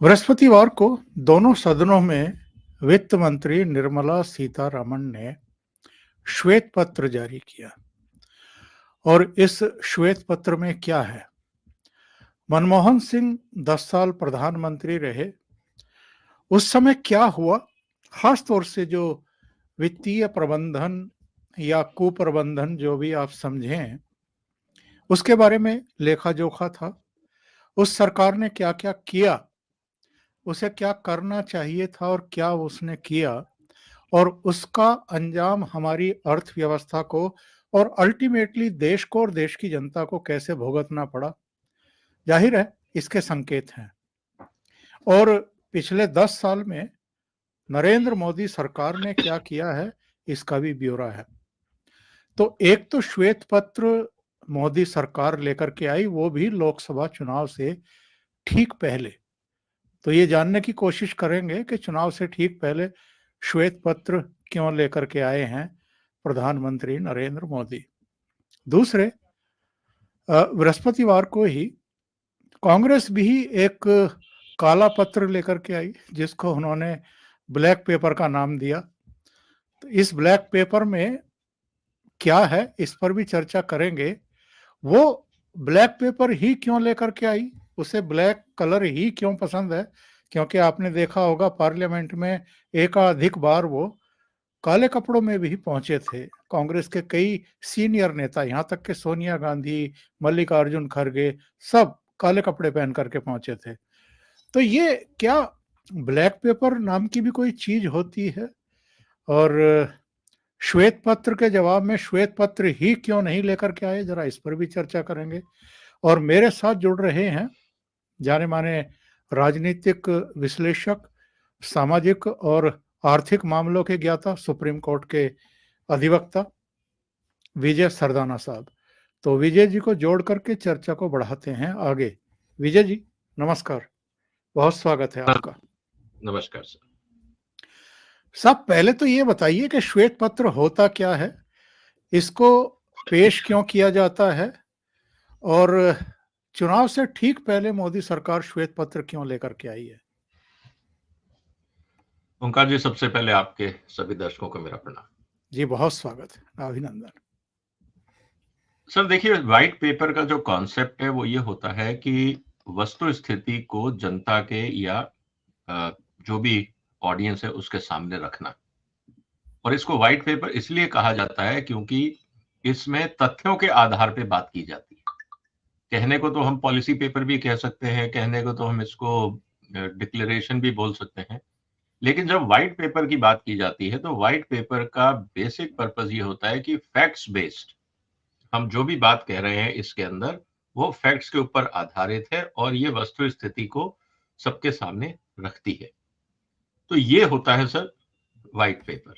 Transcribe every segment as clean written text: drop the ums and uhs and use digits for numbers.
बृहस्पतिवार को दोनों सदनों में वित्त मंत्री निर्मला सीतारमण ने श्वेत पत्र जारी किया। और इस श्वेत पत्र में क्या है? मनमोहन सिंह 10 साल प्रधानमंत्री रहे, उस समय क्या हुआ, खास तौर से जो वित्तीय प्रबंधन या कुप्रबंधन जो भी आप समझें, उसके बारे में लेखा जोखा था। उस सरकार ने क्या क्या किया, उसे क्या करना चाहिए था और क्या उसने किया, और उसका अंजाम हमारी अर्थव्यवस्था को और अल्टीमेटली देश को और देश की जनता को कैसे भुगतना पड़ा, जाहिर है इसके संकेत हैं। और पिछले 10 साल में नरेंद्र मोदी सरकार ने क्या किया है, इसका भी ब्यौरा है। तो एक तो श्वेत पत्र मोदी सरकार लेकर के आई, वो भी लोकसभा चुनाव से ठीक पहले। तो ये जानने की कोशिश करेंगे कि चुनाव से ठीक पहले श्वेत पत्र क्यों लेकर के आए हैं प्रधानमंत्री नरेंद्र मोदी। दूसरे, बृहस्पतिवार को ही कांग्रेस भी एक काला पत्र लेकर के आई, जिसको उन्होंने ब्लैक पेपर का नाम दिया। तो इस ब्लैक पेपर में क्या है, इस पर भी चर्चा करेंगे। वो ब्लैक पेपर ही क्यों लेकर के आई, उसे ब्लैक कलर ही क्यों पसंद है, क्योंकि आपने देखा होगा पार्लियामेंट में एकाधिक बार वो काले कपड़ों में भी पहुंचे थे। कांग्रेस के कई सीनियर नेता, यहां तक कि सोनिया गांधी, मल्लिकार्जुन खड़गे, सब काले कपड़े पहन करके पहुंचे थे। तो ये क्या ब्लैक पेपर नाम की भी कोई चीज होती है? और श्वेत पत्र के जवाब में श्वेत पत्र ही क्यों नहीं लेकर के आए, जरा इस पर भी चर्चा करेंगे। और मेरे साथ जुड़ रहे हैं जाने माने राजनीतिक विश्लेषक, सामाजिक और आर्थिक मामलों के ज्ञाता, सुप्रीम कोर्ट के अधिवक्ता विजय सरदाना साहब। तो विजय जी को जोड़ करके चर्चा को बढ़ाते हैं आगे। विजय जी नमस्कार, बहुत स्वागत है आपका। नमस्कार सर। साहब, पहले तो ये बताइए कि श्वेत पत्र होता क्या है, इसको पेश क्यों किया जाता है, और चुनाव से ठीक पहले मोदी सरकार श्वेत पत्र क्यों लेकर के आई है? ओंकार जी, सबसे पहले आपके सभी दर्शकों को मेरा प्रणाम। जी बहुत स्वागत है, अभिनंदन। सर देखिए, व्हाइट पेपर का जो कॉन्सेप्ट है वो ये होता है कि वस्तु स्थिति को जनता के या जो भी ऑडियंस है उसके सामने रखना। और इसको व्हाइट पेपर इसलिए कहा जाता है क्योंकि इसमें तथ्यों के आधार पे बात की जाती है। कहने को तो हम पॉलिसी पेपर भी कह सकते हैं, कहने को तो हम इसको डिक्लेरेशन भी बोल सकते हैं, लेकिन जब व्हाइट पेपर की बात की जाती है तो व्हाइट पेपर का बेसिक पर्पस ये होता है कि फैक्ट्स बेस्ड हम जो भी बात कह रहे हैं इसके अंदर वो फैक्ट्स के ऊपर आधारित है और ये वस्तु स्थिति को सबके सामने रखती है। तो ये होता है सर व्हाइट पेपर।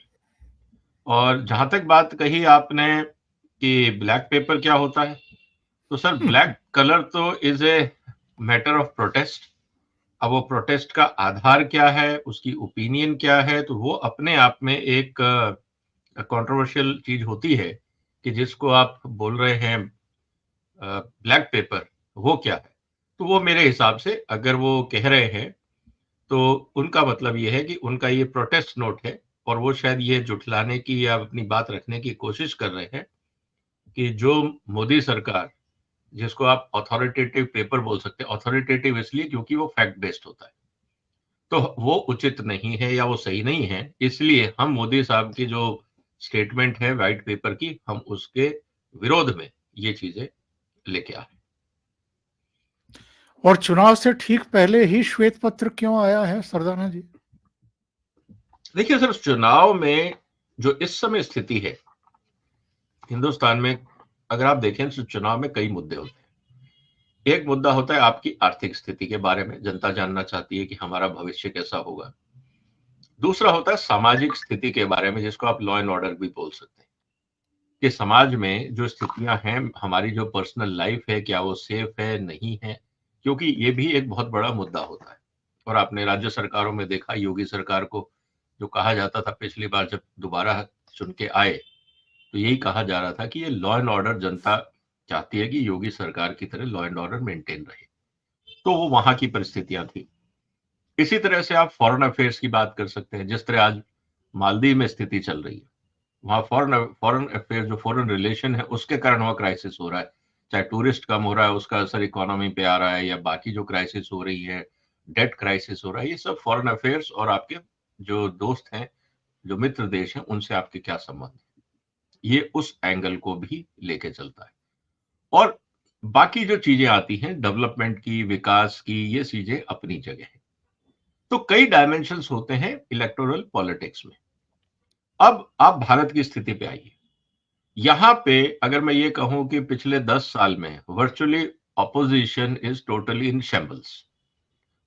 और जहां तक बात कही आपने कि ब्लैक पेपर क्या होता है, तो सर ब्लैक कलर तो is a matter of protest. अब वो प्रोटेस्ट का आधार क्या है, उसकी ओपिनियन क्या है, तो वो अपने आप में एक कंट्रोवर्शियल चीज होती है कि जिसको आप बोल रहे हैं ब्लैक पेपर, वो क्या है। तो वो मेरे हिसाब से अगर वो कह रहे हैं तो उनका मतलब ये है कि उनका ये प्रोटेस्ट नोट है और वो शायद ये जुटलाने की या अपनी बात रखने की कोशिश कर रहे हैं कि जो मोदी सरकार, जिसको आप अथॉरिटेटिव पेपर बोल सकते हैं, अथॉरिटेटिव इसलिए क्योंकि वो फैक्ट बेस्ड होता है, तो वो उचित नहीं है या वो सही नहीं है, इसलिए हम मोदी साहब की जो स्टेटमेंट है व्हाइट पेपर की, हम उसके विरोध में ये चीजें लेके आए। और चुनाव से ठीक पहले ही श्वेत पत्र क्यों आया है सरदाना जी? देखिए सर, चुनाव में जो इस समय स्थिति है हिंदुस्तान में, अगर आप देखें तो चुनाव में कई मुद्दे होते हैं। एक मुद्दा होता है आपकी आर्थिक स्थिति के बारे में, जनता जानना चाहती है कि हमारा भविष्य कैसा होगा। दूसरा होता है सामाजिक स्थिति के बारे में, जिसको आप लॉ एंड ऑर्डर भी बोल सकते हैं, कि समाज में जो स्थितियां हैं, हमारी जो पर्सनल लाइफ है, क्या वो सेफ है नहीं है, क्योंकि ये भी एक बहुत बड़ा मुद्दा होता है। और आपने राज्य सरकारों में देखा, योगी सरकार को जो कहा जाता था पिछली बार जब दोबारा चुन के आए, तो यही कहा जा रहा था कि ये लॉ एंड ऑर्डर, जनता चाहती है कि योगी सरकार की तरह लॉ एंड ऑर्डर मेंटेन रहे। तो वो वहां की परिस्थितियां थी। इसी तरह से आप फॉरेन अफेयर्स की बात कर सकते हैं। जिस तरह आज मालदीव में स्थिति चल रही है, वहां फॉरेन अफेयर जो फॉरेन रिलेशन है उसके कारण वहां क्राइसिस हो रहा है। चाहे टूरिस्ट कम हो रहा है उसका असर इकोनॉमी पे आ रहा है, या बाकी जो क्राइसिस हो रही है, डेट क्राइसिस हो रहा है, ये सब फॉरेन अफेयर्स और आपके जो दोस्त हैं, जो मित्र देश हैं, उनसे आपके क्या संबंध है, ये उस एंगल को भी लेके चलता है। और बाकी जो चीजें आती हैं डेवलपमेंट की, विकास की, ये चीजें अपनी जगह है। तो कई डायमेंशंस होते हैं इलेक्टोरल पॉलिटिक्स में। अब आप भारत की स्थिति पे आइए। यहां पे अगर मैं ये कहूं कि पिछले 10 साल में virtually opposition is totally in shambles.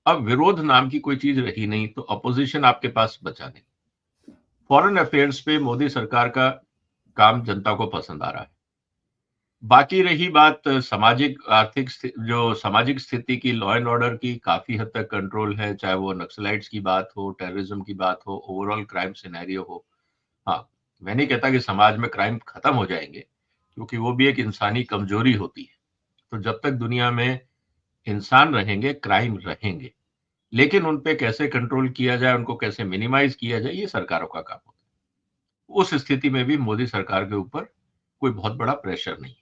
अब विरोध नाम की कोई चीज रही नहीं, तो ऑपोजिशन आपके पास बचा नहीं। फॉरेन अफेयर्स पे मोदी सरकार का काम जनता को पसंद आ रहा है। बाकी रही बात सामाजिक आर्थिक जो सामाजिक स्थिति की, लॉ एंड ऑर्डर की काफी हद तक कंट्रोल है, चाहे वो नक्सलाइट्स की बात हो, टेररिज्म की बात हो, ओवरऑल क्राइम सिनेरियो हो। हाँ, मैं नहीं कहता कि समाज में क्राइम खत्म हो जाएंगे, क्योंकि वो भी एक इंसानी कमजोरी होती है। तो जब तक दुनिया में इंसान रहेंगे, क्राइम रहेंगे, लेकिन उन पे कैसे कंट्रोल किया जाए, उनको कैसे मिनिमाइज किया जाए, ये सरकारों का काम होता है। उस स्थिति में भी मोदी सरकार के ऊपर कोई बहुत बड़ा प्रेशर नहीं है।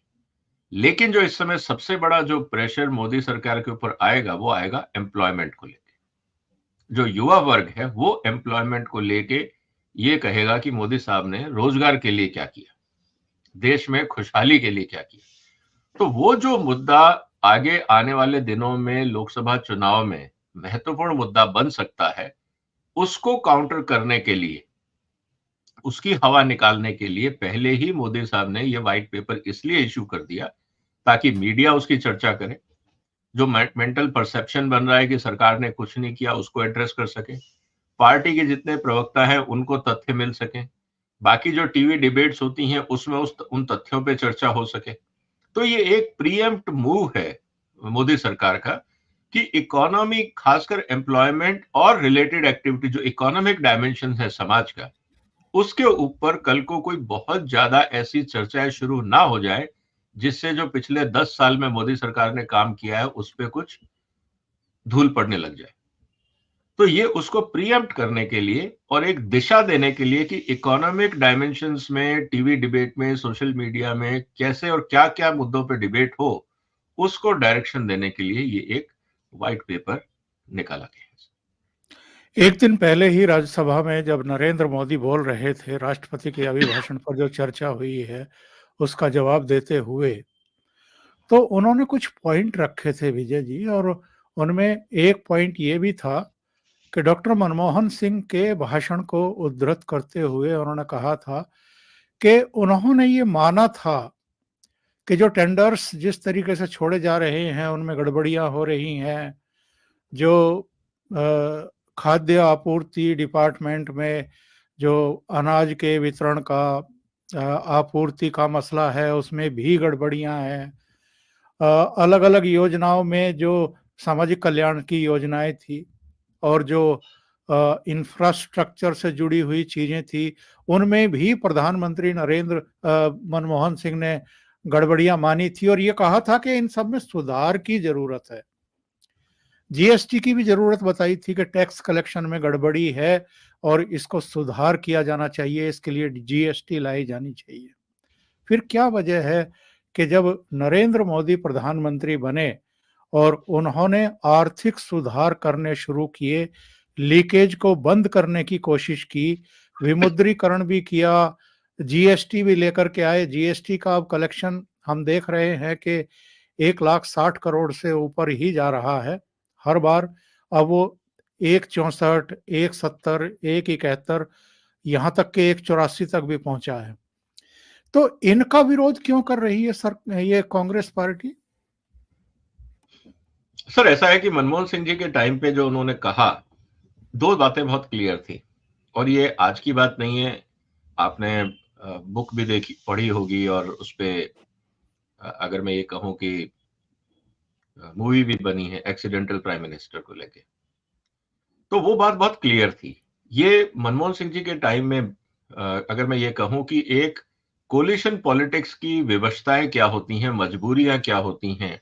लेकिन जो इस समय सबसे बड़ा जो प्रेशर मोदी सरकार के ऊपर आएगा, वो आएगा एम्प्लॉयमेंट को लेके। जो युवा वर्ग है वो एम्प्लॉयमेंट को लेके ये कहेगा कि मोदी साहब ने रोजगार के लिए क्या किया, देश में खुशहाली के लिए क्या किया। तो वो जो मुद्दा आगे आने वाले दिनों में लोकसभा चुनाव में महत्वपूर्ण मुद्दा बन सकता है, उसको काउंटर करने के लिए, उसकी हवा निकालने के लिए पहले ही मोदी साहब ने ये व्हाइट पेपर इसलिए इश्यू कर दिया ताकि मीडिया उसकी चर्चा करे। जो मेंटल परसेप्शन बन रहा है कि सरकार ने कुछ नहीं किया, उसको एड्रेस कर सके। पार्टी के जितने प्रवक्ता हैं उनको तथ्य मिल सके। बाकी जो टीवी डिबेट्स होती हैं उसमें उन तथ्यों पे चर्चा हो सके। तो ये एक प्रीएम्प्ट मूव है मोदी सरकार का कि इकोनॉमी, खासकर एम्प्लॉयमेंट और रिलेटेड एक्टिविटी, जो इकोनॉमिक डायमेंशन है समाज का, उसके ऊपर कल को कोई बहुत ज्यादा ऐसी चर्चाएं शुरू ना हो जाए जिससे जो पिछले 10 साल में मोदी सरकार ने काम किया है उस पर कुछ धूल पड़ने लग जाए। तो ये उसको प्रीएम्प्ट करने के लिए और एक दिशा देने के लिए कि इकोनॉमिक डायमेंशंस में, टीवी डिबेट में, सोशल मीडिया में कैसे और क्या क्या मुद्दों पे डिबेट हो, उसको डायरेक्शन देने के लिए ये एक व्हाइट पेपर निकाला गया है। एक दिन पहले ही राज्यसभा में जब नरेंद्र मोदी बोल रहे थे, राष्ट्रपति के अभिभाषण पर जो चर्चा हुई है उसका जवाब देते हुए, तो उन्होंने कुछ पॉइंट रखे थे विजय जी, और उनमें एक पॉइंट ये भी था कि डॉक्टर मनमोहन सिंह के भाषण को उद्धृत करते हुए उन्होंने कहा था कि उन्होंने ये माना था कि जो टेंडर्स जिस तरीके से छोड़े जा रहे हैं उनमें गड़बड़ियां हो रही हैं। जो खाद्य आपूर्ति डिपार्टमेंट में जो अनाज के वितरण का आपूर्ति का मसला है उसमें भी गड़बड़ियां हैं। अलग अलग योजनाओं में जो सामाजिक कल्याण की योजनाएं थी और जो इंफ्रास्ट्रक्चर से जुड़ी हुई चीजें थी, उनमें भी प्रधानमंत्री नरेंद्र मनमोहन सिंह ने गड़बड़ियां मानी थी और ये कहा था कि इन सब में सुधार की जरूरत है। जीएसटी की भी जरूरत बताई थी कि टैक्स कलेक्शन में गड़बड़ी है और इसको सुधार किया जाना चाहिए, इसके लिए जीएसटी लाई जानी चाहिए। फिर क्या वजह है कि जब नरेंद्र मोदी प्रधानमंत्री बने और उन्होंने आर्थिक सुधार करने शुरू किए, लीकेज को बंद करने की कोशिश की, विमुद्रीकरण भी किया, जीएसटी भी लेकर के आए। जीएसटी का अब कलेक्शन हम देख रहे हैं कि 1,60,000 करोड़ से ऊपर ही जा रहा है हर बार। अब वो 1,64, 1,70, 1,71, यहाँ तक के 1,84 तक भी पहुंचा है। तो इनका विरोध क्यों कर रही है सर ये कांग्रेस पार्टी? सर, ऐसा है कि मनमोहन सिंह जी के टाइम पे जो उन्होंने कहा, दो बातें बहुत क्लियर थी, और ये आज की बात नहीं है। आपने बुक भी देखी, पढ़ी होगी, और उस पे अगर मैं ये कहूं कि मूवी भी बनी है एक्सीडेंटल प्राइम मिनिस्टर को लेके, तो वो बात बहुत क्लियर थी। ये मनमोहन सिंह जी के टाइम में अगर मैं ये कहूं कि एक कोलिशन पॉलिटिक्स की विवशताएं क्या होती हैं, मजबूरियां क्या होती हैं,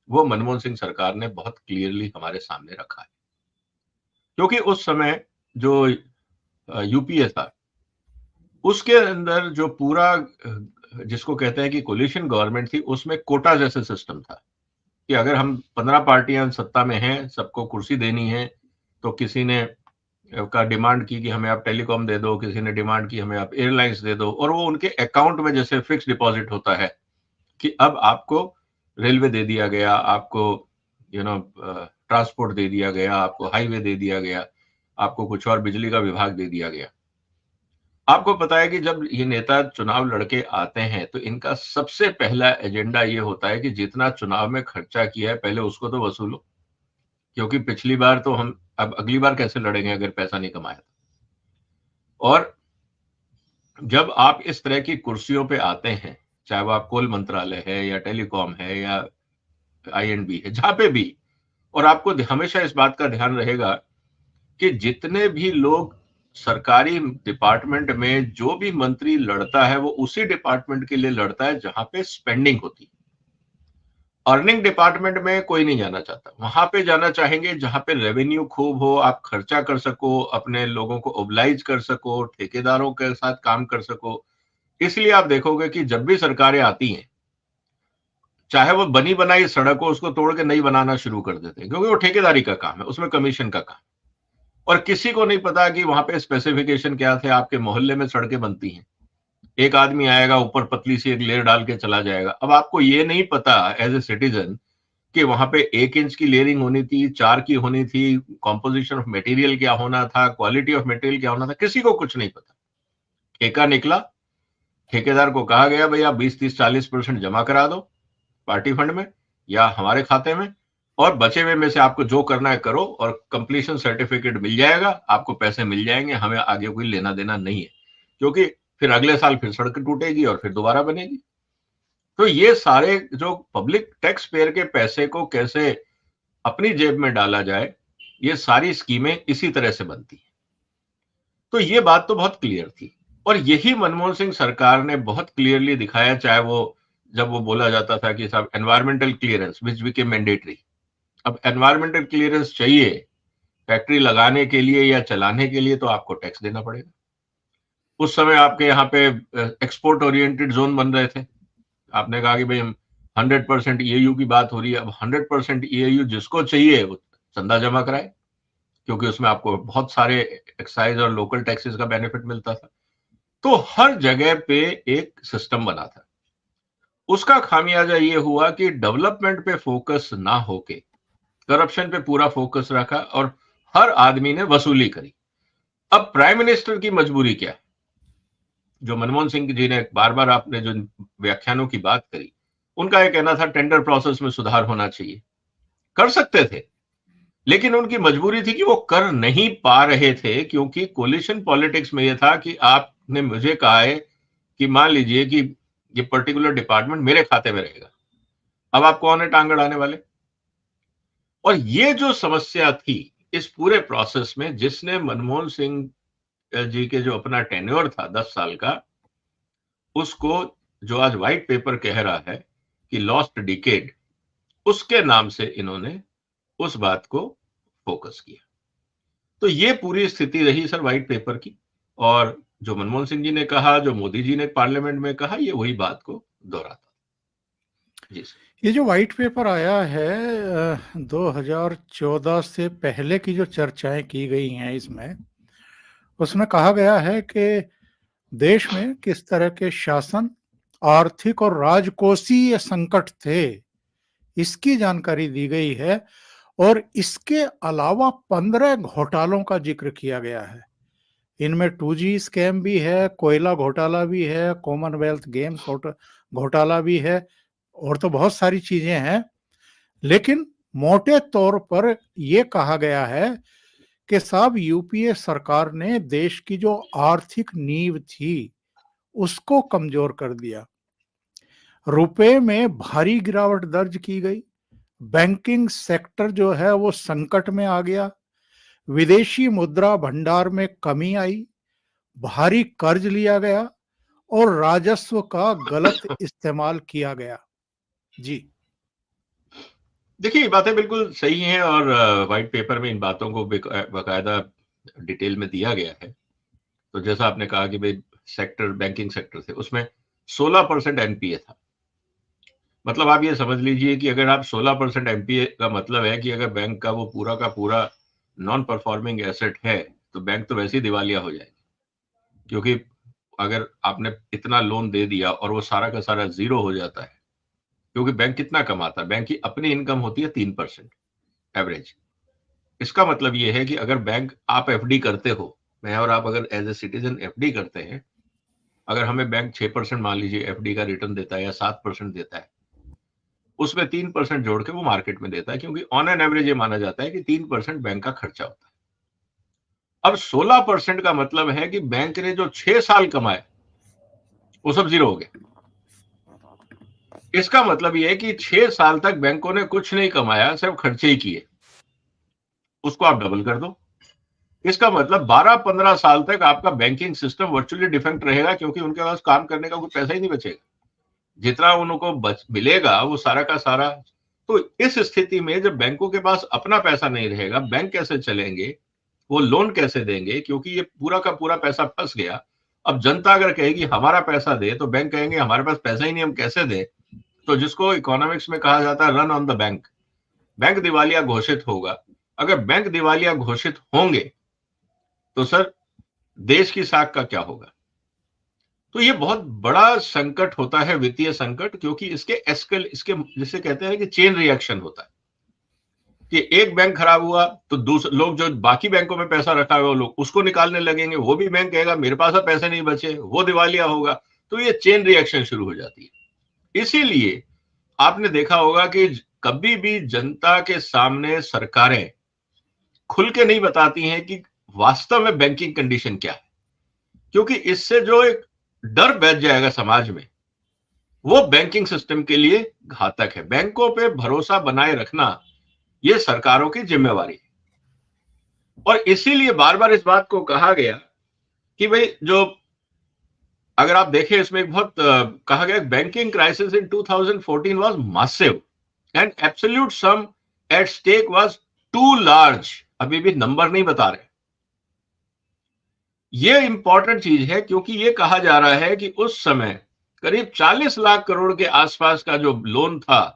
वो मनमोहन सिंह सरकार ने बहुत क्लियरली हमारे सामने रखा है। क्योंकि उस समय जो यूपीए था उसके अंदर जो पूरा जिसको कहते हैं कि कोलिशन गवर्नमेंट थी, उसमें कोटा जैसे सिस्टम था कि अगर हम 15 पार्टियां सत्ता में हैं, सबको कुर्सी देनी है, तो किसी ने का डिमांड की कि हमें आप टेलीकॉम दे दो, किसी ने डिमांड की हमें आप एयरलाइंस दे दो, और वो उनके अकाउंट में जैसे फिक्स डिपॉजिट होता है कि अब आपको रेलवे दे दिया गया, आपको ट्रांसपोर्ट दे दिया गया, आपको हाईवे दे दिया गया, आपको कुछ और बिजली का विभाग दे दिया गया। आपको पता है कि जब ये नेता चुनाव लड़के आते हैं तो इनका सबसे पहला एजेंडा ये होता है कि जितना चुनाव में खर्चा किया है पहले उसको तो वसूलो, क्योंकि पिछली बार तो हम अब अगली बार कैसे लड़ेंगे अगर पैसा नहीं कमाया। और जब आप इस तरह की कुर्सियों पे आते हैं, चाहे वो आप कोल मंत्रालय है या टेलीकॉम है या आईएनबी है, जहां पे भी, और आपको हमेशा इस बात का ध्यान रहेगा कि जितने भी लोग सरकारी डिपार्टमेंट में जो भी मंत्री लड़ता है वो उसी डिपार्टमेंट के लिए लड़ता है जहां पे स्पेंडिंग होती है। अर्निंग डिपार्टमेंट में कोई नहीं जाना चाहता, वहां पे जाना चाहेंगे जहां पे रेवेन्यू खूब हो, आप खर्चा कर सको, अपने लोगों को ओबलाइज कर सको, ठेकेदारों के साथ काम कर सको। इसलिए आप देखोगे कि जब भी सरकारें आती हैं, चाहे वो बनी बनाई सड़क हो, उसको तोड़ के नई बनाना शुरू कर देते हैं, क्योंकि वो ठेकेदारी का काम है, उसमें कमीशन का काम। और किसी को नहीं पता कि वहां पे स्पेसिफिकेशन क्या थे। आपके मोहल्ले में सड़कें बनती हैं, एक आदमी आएगा ऊपर पतली सी एक लेयर डाल के चला जाएगा। अब आपको ये नहीं पता एज ए सिटीजन कि वहां पे 1 इंच की लेयरिंग होनी थी, 4 की होनी थी, कॉम्पोजिशन ऑफ मटेरियल क्या होना था, क्वालिटी ऑफ मटेरियल क्या होना था, किसी को कुछ नहीं पता। ठेका निकला, ठेकेदार को कहा गया भाई आप 20, 30, 40% जमा करा दो पार्टी फंड में या हमारे खाते में, और बचे हुए में से आपको जो करना है करो, और कंप्लीशन सर्टिफिकेट मिल जाएगा, आपको पैसे मिल जाएंगे, हमें आगे कोई लेना देना नहीं है, क्योंकि फिर अगले साल फिर सड़क टूटेगी और फिर दोबारा बनेगी। तो ये सारे जो पब्लिक टैक्स पेयर के पैसे को कैसे अपनी जेब में डाला जाए, ये सारी स्कीमें इसी तरह से बनती है। तो ये बात तो बहुत क्लियर थी, और यही मनमोहन सिंह सरकार ने बहुत क्लियरली दिखाया, चाहे वो जब वो बोला जाता था कि साहब environmental clearance which became mandatory. अब एनवायरमेंटल क्लियरेंस चाहिए फैक्ट्री लगाने के लिए या चलाने के लिए, तो आपको टैक्स देना पड़ेगा। उस समय आपके यहाँ पे एक्सपोर्ट ओरिएंटेड जोन बन रहे थे, आपने कहा कि भाई हम 100% ईएयू की बात हो रही है। अब 100% ईएयू जिसको चाहिए वो चंदा जमा कराए, क्योंकि उसमें आपको बहुत सारे एक्साइज और लोकल टैक्सेस का बेनिफिट मिलता था। तो हर जगह पे एक सिस्टम बना था। उसका खामियाजा ये हुआ कि डेवलपमेंट पे फोकस ना होके करप्शन पे पूरा फोकस रखा, और हर आदमी ने वसूली करी। अब प्राइम मिनिस्टर की मजबूरी क्या है? जो मनमोहन सिंह जी ने बार बार आपने जो व्याख्यानों की बात करी, उनका यह कहना था टेंडर प्रोसेस में सुधार होना चाहिए। कर सकते थे, लेकिन उनकी मजबूरी थी कि वो कर नहीं पा रहे थे, क्योंकि कोलिशन पॉलिटिक्स में यह था कि आपने मुझे कहा है कि मान लीजिए कि ये पर्टिकुलर डिपार्टमेंट मेरे खाते में रहेगा, अब आप कौन है टांग अड़ाने वाले? और ये जो समस्या थी इस पूरे प्रोसेस में, जिसने मनमोहन सिंह जी के जो अपना टेन्योर था 10 साल का, उसको जो आज व्हाइट पेपर कह रहा है कि लॉस्ट डिकेड, उसके नाम से इन्होंने उस बात को फोकस किया। तो ये पूरी स्थिति रही सर व्हाइट पेपर की, और जो मनमोहन सिंह जी ने कहा, जो मोदी जी ने पार्लियामेंट में कहा, ये वही बात को दोहराता। जी सर। ये जो व्हाइट पेपर आया है 2014 से पहले की जो चर्चाएं की गई हैं इसमें, उसमें कहा गया है कि देश में किस तरह के शासन, आर्थिक और राजकोषीय संकट थे, इसकी जानकारी दी गई है। और इसके अलावा 15 घोटालों का जिक्र किया गया है। इनमें 2G स्कैम भी है, कोयला घोटाला भी है, कॉमनवेल्थ गेम्स घोटाला भी है, और तो बहुत सारी चीजें हैं। लेकिन मोटे तौर पर यह कहा गया है कि साहब यूपीए सरकार ने देश की जो आर्थिक नींव थी उसको कमजोर कर दिया। रुपए में भारी गिरावट दर्ज की गई, बैंकिंग सेक्टर जो है वो संकट में आ गया, विदेशी मुद्रा भंडार में कमी आई, भारी कर्ज लिया गया और राजस्व का गलत इस्तेमाल किया गया। जी देखिए, ये बातें बिल्कुल सही हैं और व्हाइट पेपर में इन बातों को बाकायदा डिटेल में दिया गया है। तो जैसा आपने कहा कि भाई सेक्टर, बैंकिंग सेक्टर थे, उसमें 16% एनपीए था। मतलब आप ये समझ लीजिए कि अगर आप 16% एनपीए का मतलब है कि अगर बैंक का वो पूरा का पूरा नॉन परफॉर्मिंग एसेट है, तो बैंक तो वैसे ही दिवालिया हो जाएगी। क्योंकि अगर आपने इतना लोन दे दिया और वो सारा का सारा ज़ीरो हो जाता है, क्योंकि बैंक कितना कमाता है? बैंक की अपनी इनकम होती है 3% एवरेज। इसका मतलब ये है कि अगर बैंक, आप एफडी करते हो, मैं और आप अगर एज ए सिटीजन एफडी करते हैं, अगर हमें बैंक 6% मान लीजिए एफडी का रिटर्न देता है या 7% देता है, उसमें 3% जोड़ के वो मार्केट में देता है, क्योंकि ऑन एन एवरेज ये माना जाता है कि 3% बैंक का खर्चा होता है। अब 16% का मतलब है कि बैंक ने जो 6 साल कमाए वो सब जीरो हो गया। इसका मतलब ये है कि 6 साल तक बैंकों ने कुछ नहीं कमाया, सिर्फ खर्चे ही किए। उसको आप डबल कर दो, इसका मतलब 12-15 साल तक आपका बैंकिंग सिस्टम वर्चुअली डिफेक्ट रहेगा, क्योंकि उनके पास काम करने का कोई पैसा ही नहीं बचेगा। जितना उनको मिलेगा वो सारा का सारा। तो इस स्थिति में जब बैंकों के पास अपना पैसा नहीं रहेगा, बैंक कैसे चलेंगे, वो लोन कैसे देंगे, क्योंकि ये पूरा का पूरा पैसा फंस गया। अब जनता अगर कहेगी हमारा पैसा दे, तो बैंक कहेंगे हमारे पास पैसा ही नहीं, हम कैसे दें। तो जिसको इकोनॉमिक्स में कहा जाता है run on the bank, bank दिवालिया घोषित होगा। अगर बैंक दिवालिया घोषित होंगे तो सर देश की साख का क्या होगा। तो ये बहुत बड़ा संकट होता है, वित्तीय संकट, क्योंकि इसके जिसे कहते हैं कि चेन रिएक्शन होता है कि एक बैंक खराब हुआ तो दूसरे लोग जो बाकी बैंकों में पैसा रखा हुआ लोग उसको निकालने लगेंगे, वो भी बैंक कहेगा मेरे पास अब पैसे नहीं बचे, वो दिवालिया होगा। तो ये चेन रिएक्शन शुरू हो जाती है। इसीलिए आपने देखा होगा कि कभी भी जनता के सामने सरकारें खुल के नहीं बताती हैं कि वास्तव में बैंकिंग कंडीशन क्या है, क्योंकि इससे जो एक डर बैठ जाएगा समाज में, वो बैंकिंग सिस्टम के लिए घातक है। बैंकों पे भरोसा बनाए रखना ये सरकारों की जिम्मेवारी है। और इसीलिए बार बार इस बात को कहा गया कि भाई जो, अगर आप देखें इसमें एक बहुत कहा गया banking crisis in 2014 was massive and absolute sum at stake was too large. अभी भी नंबर नहीं बता रहे। ये इंपॉर्टेंट चीज है, क्योंकि ये कहा जा रहा है कि उस समय करीब 40 लाख करोड़ के आसपास का जो लोन था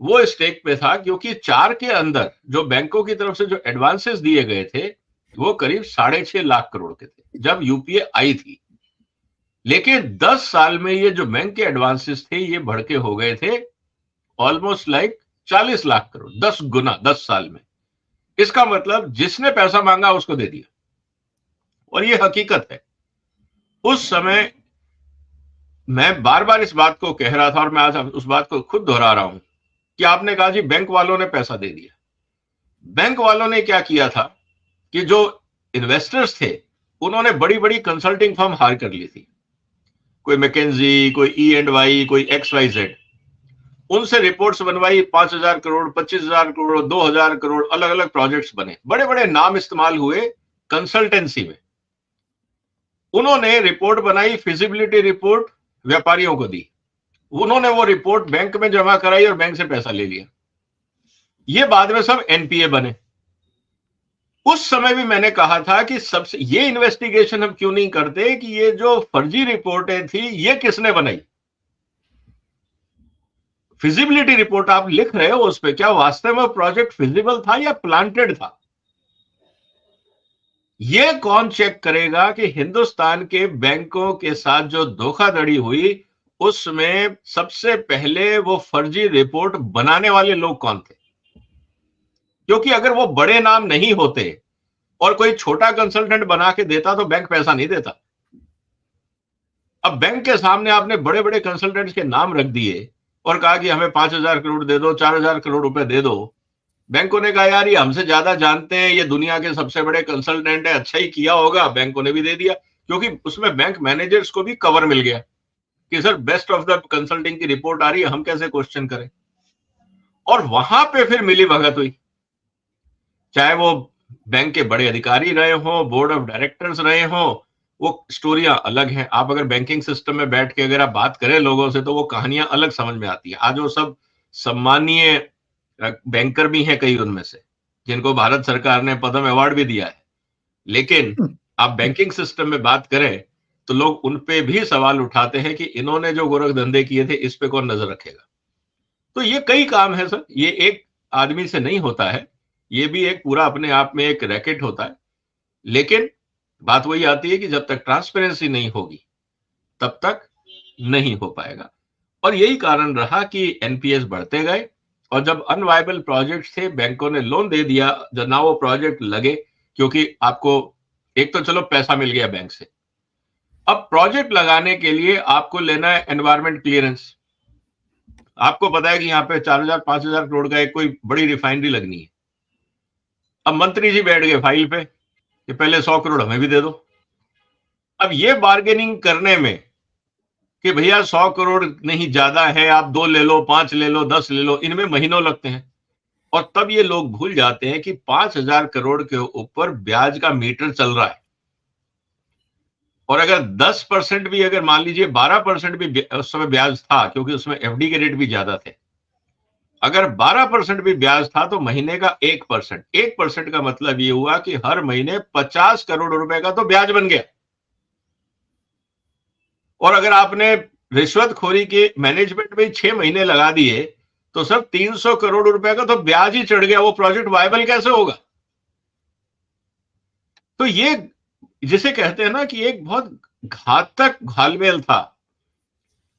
वो स्टेक पे था, क्योंकि 4 के अंदर जो बैंकों की तरफ से जो एडवांसेस दिए गए थे वो करीब 6.5 लाख करोड़ के थे जब यूपीए आई थी। लेकिन 10 साल में ये जो बैंक के एडवांसेस थे ये बढ़ के हो गए थे ऑलमोस्ट लाइक 40 लाख करोड़, 10 गुना 10 साल में। इसका मतलब जिसने पैसा मांगा उसको दे दिया, और ये हकीकत है। उस समय मैं बार बार इस बात को कह रहा था और मैं आज उस बात को खुद दोहरा रहा हूं कि आपने कहा जी बैंक वालों ने पैसा दे दिया। बैंक वालों ने क्या किया था कि जो इन्वेस्टर्स थे उन्होंने बड़ी बड़ी कंसल्टिंग फर्म हायर कर ली थी, कोई मैकेंजी, कोई E&Y, कोई XYZ। उनसे रिपोर्ट्स बनवाई, 5,000 करोड़, 25,000 करोड़, 2,000 करोड़, अलग अलग प्रोजेक्ट्स बने, बड़े बड़े नाम इस्तेमाल हुए कंसल्टेंसी में। उन्होंने रिपोर्ट बनाई, फिजिबिलिटी रिपोर्ट व्यापारियों को दी, उन्होंने वो रिपोर्ट बैंक में जमा कराई और बैंक से पैसा ले लिया। ये बाद में सब एनपीए बने। उस समय भी मैंने कहा था कि सबसे ये इन्वेस्टिगेशन हम क्यों नहीं करते कि ये जो फर्जी रिपोर्टें थी ये किसने बनाई। फिजिबिलिटी रिपोर्ट आप लिख रहे हो उस पर, क्या वास्तव में प्रोजेक्ट फिजिबल था या प्लांटेड था? ये कौन चेक करेगा कि हिंदुस्तान के बैंकों के साथ जो धोखाधड़ी हुई उसमें सबसे पहले वो फर्जी रिपोर्ट बनाने वाले लोग कौन थे? क्योंकि अगर वो बड़े नाम नहीं होते और कोई छोटा कंसल्टेंट बना के देता तो बैंक पैसा नहीं देता। अब बैंक के सामने आपने बड़े बड़े कंसल्टेंट्स के नाम रख दिए और कहा कि हमें 5,000 करोड़ दे दो, 4,000 करोड़ रुपए दे दो। बैंकों ने कहा यार ये हमसे ज्यादा जानते हैं, ये दुनिया के सबसे बड़े कंसल्टेंट है, अच्छा ही किया होगा। बैंकों ने भी दे दिया, क्योंकि उसमें बैंक मैनेजर्स को भी कवर मिल गया कि sir best of the consulting की रिपोर्ट आ रही है, हम कैसे क्वेश्चन करें। और वहां पे फिर मिली भगत हुई, चाहे वो बैंक के बड़े अधिकारी रहे हो, बोर्ड ऑफ डायरेक्टर्स रहे हो, वो स्टोरियां अलग हैं। आप अगर बैंकिंग सिस्टम में बैठ के अगर आप बात करें लोगों से तो वो कहानियां अलग समझ में आती है। आज वो सब सम्मानीय बैंकर भी हैं कई उनमें से, जिनको भारत सरकार ने पद्म अवार्ड भी दिया है। लेकिन आप बैंकिंग सिस्टम में बात करें तो लोग उन पे भी सवाल उठाते हैं कि इन्होंने जो गोरख धंधे किए थे इस पे कौन नजर रखेगा। तो ये कई काम है सर, ये एक आदमी से नहीं होता है, ये भी एक पूरा अपने आप में एक रैकेट होता है। लेकिन बात वही आती है कि जब तक ट्रांसपेरेंसी नहीं होगी तब तक नहीं हो पाएगा। और यही कारण रहा कि एनपीएस बढ़ते गए, और जब अनवायबल प्रोजेक्ट थे बैंकों ने लोन दे दिया, जब ना वो प्रोजेक्ट लगे, क्योंकि आपको एक तो चलो पैसा मिल गया बैंक से, अब प्रोजेक्ट लगाने के लिए आपको लेना है एनवायरमेंट क्लियरेंस। आपको पता है कि यहाँ पे 4,000-5,000 करोड़ का एक कोई बड़ी रिफाइनरी लगनी है। अब मंत्री जी बैठ गए फाइल पे कि पहले 100 करोड़ हमें भी दे दो। अब ये बार्गेनिंग करने में कि भैया 100 करोड़ नहीं, ज्यादा है, आप 2 ले लो, 5 ले लो, 10 ले लो, इनमें महीनों लगते हैं। और तब ये लोग भूल जाते हैं कि 5,000 करोड़ के ऊपर ब्याज का मीटर चल रहा है। और अगर 10% भी, अगर मान लीजिए 12% भी उस समय ब्याज था, क्योंकि उसमें एफडी के रेट भी ज्यादा थे, अगर 12% भी ब्याज था तो महीने का 1% का मतलब ये हुआ कि हर महीने 50 करोड़ रुपए का तो ब्याज बन गया। और अगर आपने रिश्वतखोरी के मैनेजमेंट में 6 महीने लगा दिए तो सर 300 करोड़ रुपए का तो ब्याज ही चढ़ गया, वो प्रोजेक्ट वायबल कैसे होगा? तो ये जिसे कहते हैं ना कि एक बहुत घातक घालमेल था।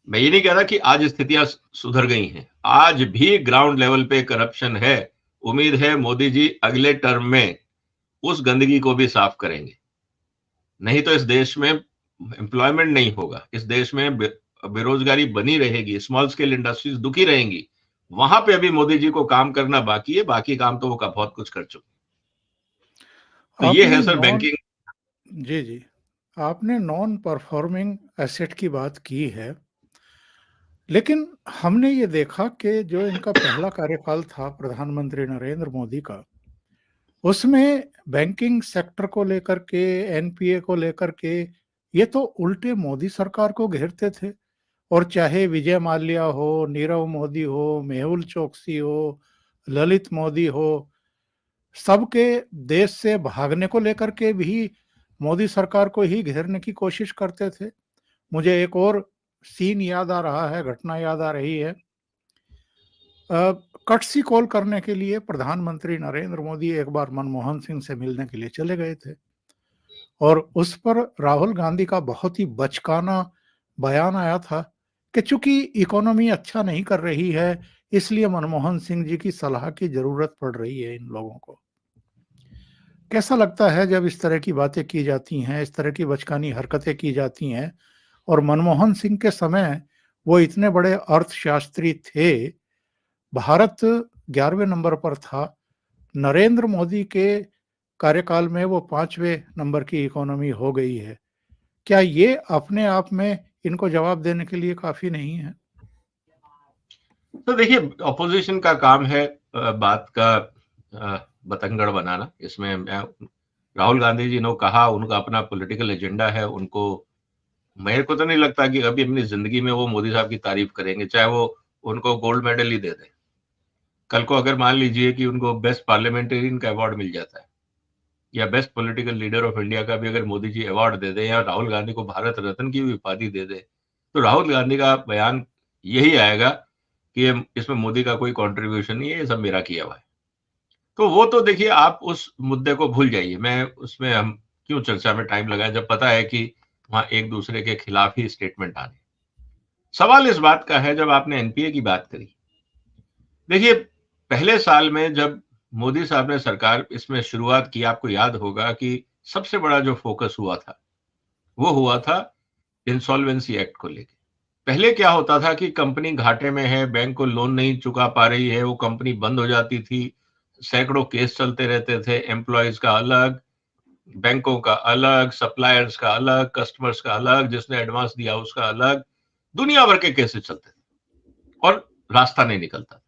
मैं ये नहीं कह रहा कि आज स्थितियां सुधर गई हैं, आज भी ग्राउंड लेवल पे करप्शन है। उम्मीद है मोदी जी अगले टर्म में उस गंदगी को भी साफ करेंगे, नहीं तो इस देश में एम्प्लॉयमेंट नहीं होगा, इस देश में बेरोजगारी बनी रहेगी, स्मॉल स्केल इंडस्ट्रीज दुखी रहेंगी। वहां पे अभी मोदी जी को काम करना बाकी है, बाकी काम तो वो का बहुत कुछ कर चुके। तो ये है सर बैंकिंग। जी जी, आपने नॉन परफॉर्मिंग एसेट की बात की है, लेकिन हमने ये देखा कि जो इनका पहला कार्यकाल था प्रधानमंत्री नरेंद्र मोदी का, उसमें बैंकिंग सेक्टर को लेकर के, एनपीए को लेकर के, ये तो उल्टे मोदी सरकार को घेरते थे। और चाहे विजय माल्या हो, नीरव मोदी हो, मेहुल चोकसी हो, ललित मोदी हो, सबके देश से भागने को लेकर के भी मोदी सरकार को ही घेरने की कोशिश करते थे। मुझे एक और सीन याद आ रहा है, घटना याद आ रही है। कटसी कॉल करने के लिए प्रधानमंत्री नरेंद्र मोदी एक बार मनमोहन सिंह से मिलने के लिए चले गए थे, और उस पर राहुल गांधी का बहुत ही बचकाना बयान आया था कि चूंकि इकोनॉमी अच्छा नहीं कर रही है, इसलिए मनमोहन सिंह जी की सलाह की जरूरत पड़ रही है इन लोगों को। कैसा लगता है जब इस तरह की बातें की जाती हैं, इस तरह की बचकानी हरकतें की जाती हैं? और मनमोहन सिंह के समय वो इतने बड़े अर्थशास्त्री थे, भारत 11वें नंबर पर था, नरेंद्र मोदी के कार्यकाल में वो 5वें नंबर की इकोनॉमी हो गई है। क्या ये अपने आप में इनको जवाब देने के लिए काफी नहीं है? तो देखिए, ऑपोजिशन का काम है बात का बतंगड़ बनाना। इसमें राहुल गांधी जी ने कहा, उनका अपना पॉलिटिकल एजेंडा है, उनको, मेरे को तो नहीं लगता कि अभी अपनी जिंदगी में वो मोदी साहब की तारीफ करेंगे, चाहे वो उनको गोल्ड मेडल ही दे दें। कल को अगर मान लीजिए कि उनको बेस्ट पार्लियामेंटेरियन का अवार्ड मिल जाता है, या best political leader of India का भी अगर मोदी जी अवार्ड दे दें, या राहुल गांधी को भारत रत्न की भी उपाधि दे दे, तो राहुल गांधी का बयान यही आएगा कि इसमें मोदी का कोई कंट्रीब्यूशन नहीं है, ये सब मेरा किया हुआ है। तो वो तो देखिए, आप उस मुद्दे को भूल जाइए, मैं उसमें हम क्यों चर्चा में टाइम लगाए जब पता है कि वहां एक दूसरे के खिलाफ ही स्टेटमेंट आने। सवाल इस बात का है, जब आपने एनपीए की बात करी, देखिए पहले साल में जब मोदी साहब ने सरकार इसमें शुरुआत की, आपको याद होगा कि सबसे बड़ा जो फोकस हुआ था वो हुआ था इंसॉल्वेंसी एक्ट को लेकर। पहले क्या होता था कि कंपनी घाटे में है, बैंक को लोन नहीं चुका पा रही है, वो कंपनी बंद हो जाती थी, सैकड़ों केस चलते रहते थे, एम्प्लॉयज का अलग, बैंकों का अलग, सप्लायर्स का अलग, कस्टमर्स का अलग, जिसने एडवांस दिया उसका अलग, दुनिया भर के केसेस चलते थे और रास्ता नहीं निकलता।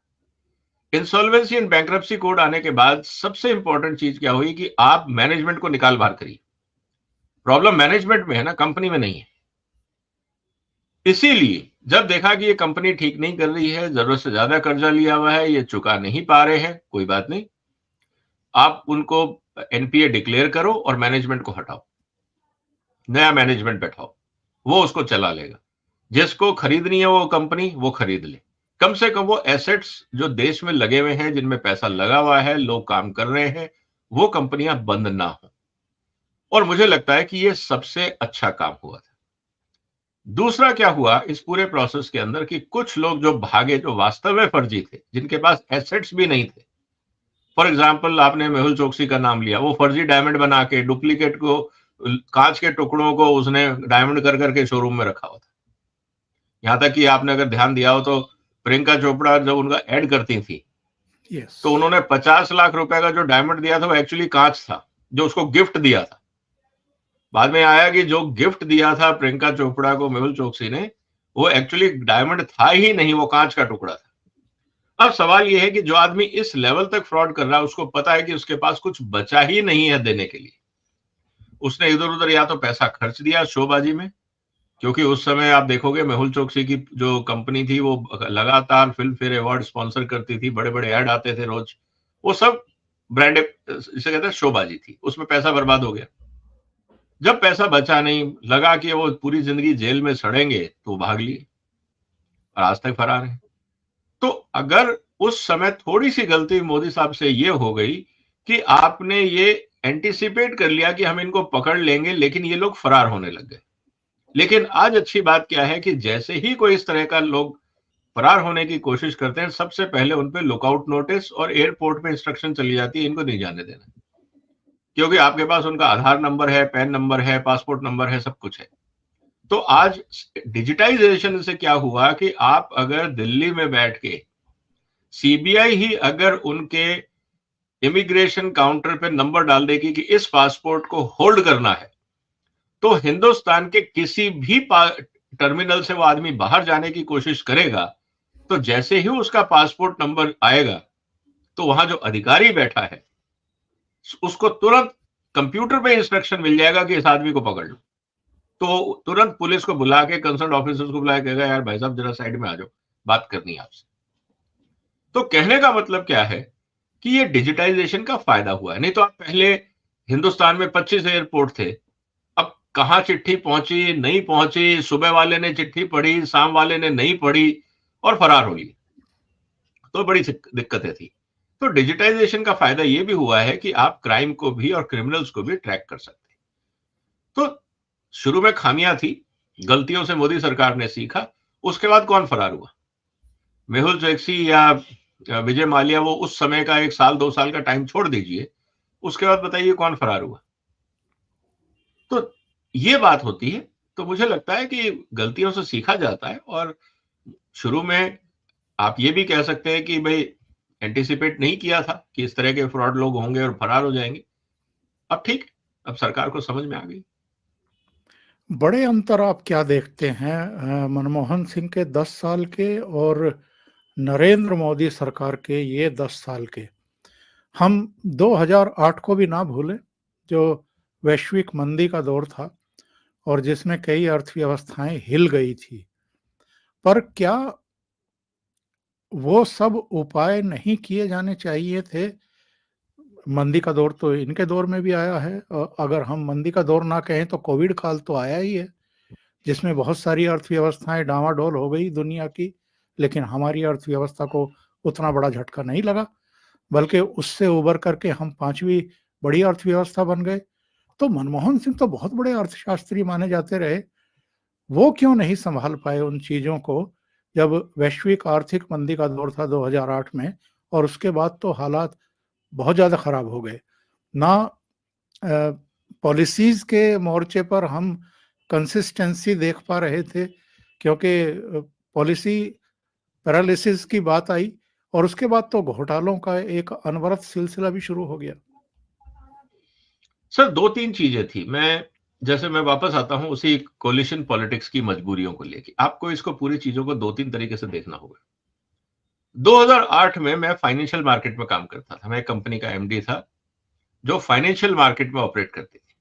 इंसॉल्वेंसी एंड बैंक्रप्सी कोड आने के बाद सबसे इंपॉर्टेंट चीज क्या हुई कि आप मैनेजमेंट को निकाल बाहर करिए। प्रॉब्लम मैनेजमेंट में है ना, कंपनी में नहीं है। इसीलिए जब देखा कि ये कंपनी ठीक नहीं कर रही है, जरूरत से ज्यादा कर्जा लिया हुआ है, ये चुका नहीं पा रहे हैं, कोई बात नहीं, आप उनको एनपीए डिक्लेयर करो और मैनेजमेंट को हटाओ, नया मैनेजमेंट बैठाओ, वो उसको चला लेगा। जिसको खरीदनी है वो कंपनी वो खरीद ले, कम से कम वो एसेट्स जो देश में लगे हुए हैं, जिनमें पैसा लगा हुआ है, लोग काम कर रहे हैं, वो कंपनियां बंद ना हो। और मुझे लगता है कि ये सबसे अच्छा काम हुआ था। दूसरा क्या हुआ इस पूरे प्रोसेस के अंदर कि कुछ लोग जो भागे, जो वास्तव में फर्जी थे, जिनके पास एसेट्स भी नहीं थे। फॉर एग्जाम्पल आपने मेहुल चोकसी का नाम लिया, वो फर्जी डायमंड बना के, डुप्लीकेट को, कांच के टुकड़ों को उसने डायमंड कर करके शोरूम में रखा हुआ था। यहां तक कि आपने अगर ध्यान दिया हो तो प्रियंका चोपड़ा जब उनका एड करती थी, yes. तो उन्होंने 50 लाख रुपए का जो डायमंड दिया था वो एक्चुअली कांच था, जो उसको गिफ्ट दिया था। बाद में आया कि जो गिफ्ट दिया था प्रियंका चोपड़ा को मेहुल चोकसी ने, वो एक्चुअली डायमंड था ही नहीं, वो कांच का टुकड़ा था। अब सवाल यह है कि जो आदमी इस लेवल तक फ्रॉड कर रहा है, उसको पता है कि उसके पास कुछ बचा ही नहीं है देने के लिए। उसने इधर उधर या तो पैसा खर्च दिया शोबाजी में, क्योंकि उस समय आप देखोगे मेहुल चोकसी की जो कंपनी थी वो लगातार फिल्म फेयर अवार्ड स्पॉन्सर करती थी, बड़े बड़े ऐड आते थे रोज, वो सब ब्रांडेड, इसे कहते हैं शोबाजी थी, उसमें पैसा बर्बाद हो गया। जब पैसा बचा नहीं, लगा कि वो पूरी जिंदगी जेल में सड़ेंगे, तो भाग लिए और आज तक फरार है। तो अगर उस समय थोड़ी सी गलती मोदी साहब से ये हो गई कि आपने ये एंटीसिपेट कर लिया कि हम इनको पकड़ लेंगे, लेकिन ये लोग फरार होने लग गए। लेकिन आज अच्छी बात क्या है कि जैसे ही कोई इस तरह का लोग फरार होने की कोशिश करते हैं, सबसे पहले उन पे लुकआउट नोटिस और एयरपोर्ट पे इंस्ट्रक्शन चली जाती है, इनको नहीं जाने देना, क्योंकि आपके पास उनका आधार नंबर है, पैन नंबर है, पासपोर्ट नंबर है, सब कुछ है। तो आज डिजिटाइजेशन से क्या हुआ कि आप अगर दिल्ली में बैठ के, सीबीआई ही अगर उनके इमिग्रेशन काउंटर पे नंबर डाल देगी कि इस पासपोर्ट को होल्ड करना है, तो हिंदुस्तान के किसी भी टर्मिनल से वो आदमी बाहर जाने की कोशिश करेगा, तो जैसे ही उसका पासपोर्ट नंबर आएगा, तो वहां जो अधिकारी बैठा है उसको तुरंत कंप्यूटर पे इंस्ट्रक्शन मिल जाएगा कि इस आदमी को पकड़ लो। तो तुरंत पुलिस को बुला के, कंसर्न ऑफिसर्स को बुला के कहेगा, यार भाई साहब जरा साइड में आ जाओ, बात करनी है आपसे। तो कहने का मतलब क्या है कि ये डिजिटाइजेशन का फायदा हुआ है। नहीं तो आप पहले हिंदुस्तान में 25 एयरपोर्ट थे, अब कहां चिट्ठी पहुंची नहीं पहुंची, सुबह वाले ने चिट्ठी पढ़ी, शाम वाले ने नहीं पढ़ी और फरार हो लिए, तो बड़ी दिक्कतें थी। तो डिजिटाइजेशन का फायदा ये भी हुआ है कि आप क्राइम को भी और क्रिमिनल्स को भी ट्रैक कर सकते हैं। तो शुरू में खामियां थी, गलतियों से मोदी सरकार ने सीखा, उसके बाद कौन फरार हुआ? मेहुल चोकसी या विजय माल्या, वो उस समय का 1 साल 2 साल का टाइम छोड़ दीजिए, उसके बाद बताइए कौन फरार हुआ? तो ये बात होती है। तो मुझे लगता है कि गलतियों से सीखा जाता है, और शुरू में आप ये भी कह सकते हैं कि भाई एंटिसिपेट नहीं किया था कि इस तरह के फ्रॉड लोग होंगे और फरार हो जाएंगे। अब ठीक, अब सरकार को समझ में आ गई। बड़े अंतर आप क्या देखते हैं मनमोहन सिंह के 10 साल के और नरेंद्र मोदी सरकार के ये 10 साल के? हम 2008 को भी ना भूलें, जो वैश्विक मंदी का दौर था और जिसमें कई अर्थव्यवस्थाएं हिल गई थी। पर क्या वो सब उपाय नहीं किए जाने चाहिए थे? मंदी का दौर तो इनके दौर में भी आया है, अगर हम मंदी का दौर ना कहें तो कोविड काल तो आया ही है, जिसमें बहुत सारी अर्थव्यवस्थाएं डामाडोल हो गई दुनिया की, लेकिन हमारी अर्थव्यवस्था को उतना बड़ा झटका नहीं लगा, बल्कि उससे उबर करके हम 5वीं बड़ी अर्थव्यवस्था बन गए। तो मनमोहन सिंह तो बहुत बड़े अर्थशास्त्री माने जाते रहे, वो क्यों नहीं संभाल पाए उन चीजों को जब वैश्विक आर्थिक मंदी का दौर था 2008 में, और उसके बाद तो हालात बहुत ज्यादा खराब हो गए ना। पॉलिसीज के मोर्चे पर हम कंसिस्टेंसी देख पा रहे थे, क्योंकि पॉलिसी पैरालिसिस की बात आई और उसके बाद तो घोटालों का एक अनवरत सिलसिला भी शुरू हो गया। सर 2-3 चीजें थी। मैं वापस आता हूं उसी कोलिशन पॉलिटिक्स की मजबूरियों को लेके। आपको इसको पूरी चीजों को 2-3 तरीके से देखना होगा। 2008 में मैं फाइनेंशियल मार्केट में काम करता था। मैं एक कंपनी का एमडी था जो फाइनेंशियल मार्केट में ऑपरेट करती थी,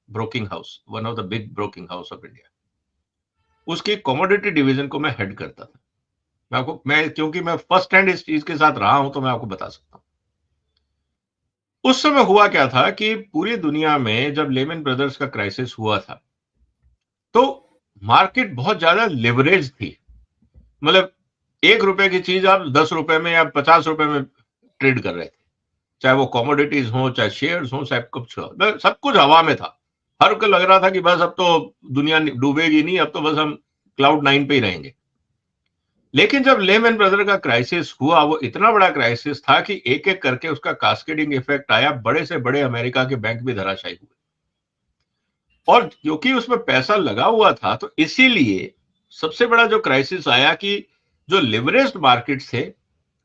broking house, one of the big broking house of India. उसकी कमोडिटी डिवीजन को मैं हेड करता था। क्योंकि मैं फर्स्ट हैंड इस चीज के साथ रहा हूं तो मैं आपको बता सकता हूं। उस समय हुआ क्या था कि पूरी दुनिया में जब लेमन ब्रदर्स का क्राइसिस हुआ था तो मार्केट बहुत ज्यादा लिवरेज थी। मतलब ₹1 की चीज आप ₹10 में या ₹50 में ट्रेड कर रहे थे, चाहे वो कमोडिटीज हो, चाहे शेयर्स हो, चाहे कुछ हो, सब कुछ हवा में था। हर को लग रहा था कि बस अब तो दुनिया डूबेगी नहीं, अब तो बस हम क्लाउड 9 पे ही रहेंगे। लेकिन जब लेमन ब्रदर का क्राइसिस हुआ, वो इतना बड़ा क्राइसिस था कि एक एक करके उसका कास्केडिंग इफेक्ट आया, बड़े से बड़े अमेरिका के बैंक भी धराशायी हुए। और क्योंकि उसमें पैसा लगा हुआ था तो इसीलिए सबसे बड़ा जो क्राइसिस आया कि जो लिवरेज्ड मार्केट्स थे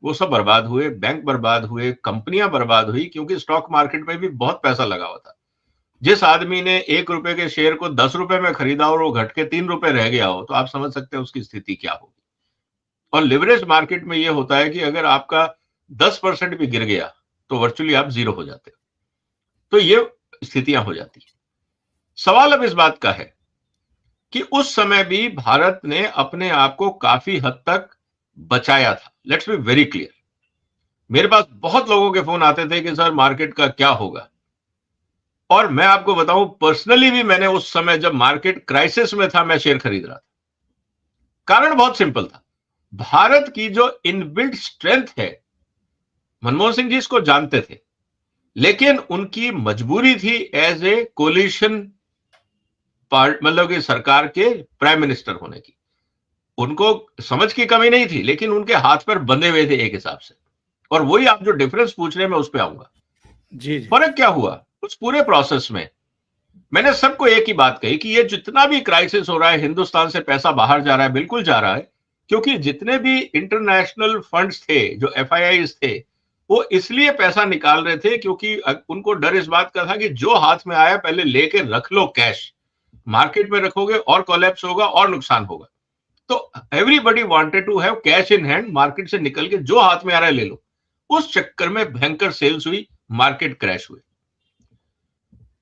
वो सब बर्बाद हुए, बैंक बर्बाद हुए, कंपनियां बर्बाद हुई, क्योंकि स्टॉक मार्केट में भी बहुत पैसा लगा हुआ था। जिस आदमी ने ₹1 के शेयर को ₹10 में खरीदा और वो घट के ₹3 रह गया हो तो आप समझ सकते हैं उसकी स्थिति क्या होगी। और लिवरेज मार्केट में यह होता है कि अगर आपका 10% भी गिर गया तो वर्चुअली आप जीरो हो जाते हो। तो ये स्थितियां हो जाती है। सवाल अब इस बात का है कि उस समय भी भारत ने अपने आप को काफी हद तक बचाया था। Let's be very clear. मेरे पास बहुत लोगों के फोन आते थे कि सर मार्केट का क्या होगा, और मैं आपको बताऊं पर्सनली भी मैंने उस समय जब मार्केट क्राइसिस में था मैं शेयर खरीद रहा था। कारण बहुत सिंपल था, भारत की जो इनबिल्ट स्ट्रेंथ है, मनमोहन सिंह जी इसको जानते थे, लेकिन उनकी मजबूरी थी एज ए कोलिशन पार्ट, मतलब कि सरकार के प्राइम मिनिस्टर होने की। उनको समझ की कमी नहीं थी, लेकिन उनके हाथ पर बंधे हुए थे एक हिसाब से। और वही आप जो डिफरेंस पूछ रहे हैं मैं उस पर आऊंगा। जी जी। फर्क क्या हुआ उस पूरे प्रोसेस में? मैंने सबको एक ही बात कही कि ये जितना भी क्राइसिस हो रहा है, हिंदुस्तान से पैसा बाहर जा रहा है, बिल्कुल जा रहा है, क्योंकि जितने भी इंटरनेशनल फंड्स थे, जो FIIs थे, वो इसलिए पैसा निकाल रहे थे क्योंकि उनको डर इस बात का था कि जो हाथ में आया पहले लेके रख लो कैश, मार्केट में रखोगे और कोलैप्स होगा और नुकसान होगा। तो everybody wanted to have cash in hand, market से निकल के जो हाथ में आ रहा है ले लो। उस चक्कर में भयंकर सेल्स हुई, मार्केट क्रैश हुए।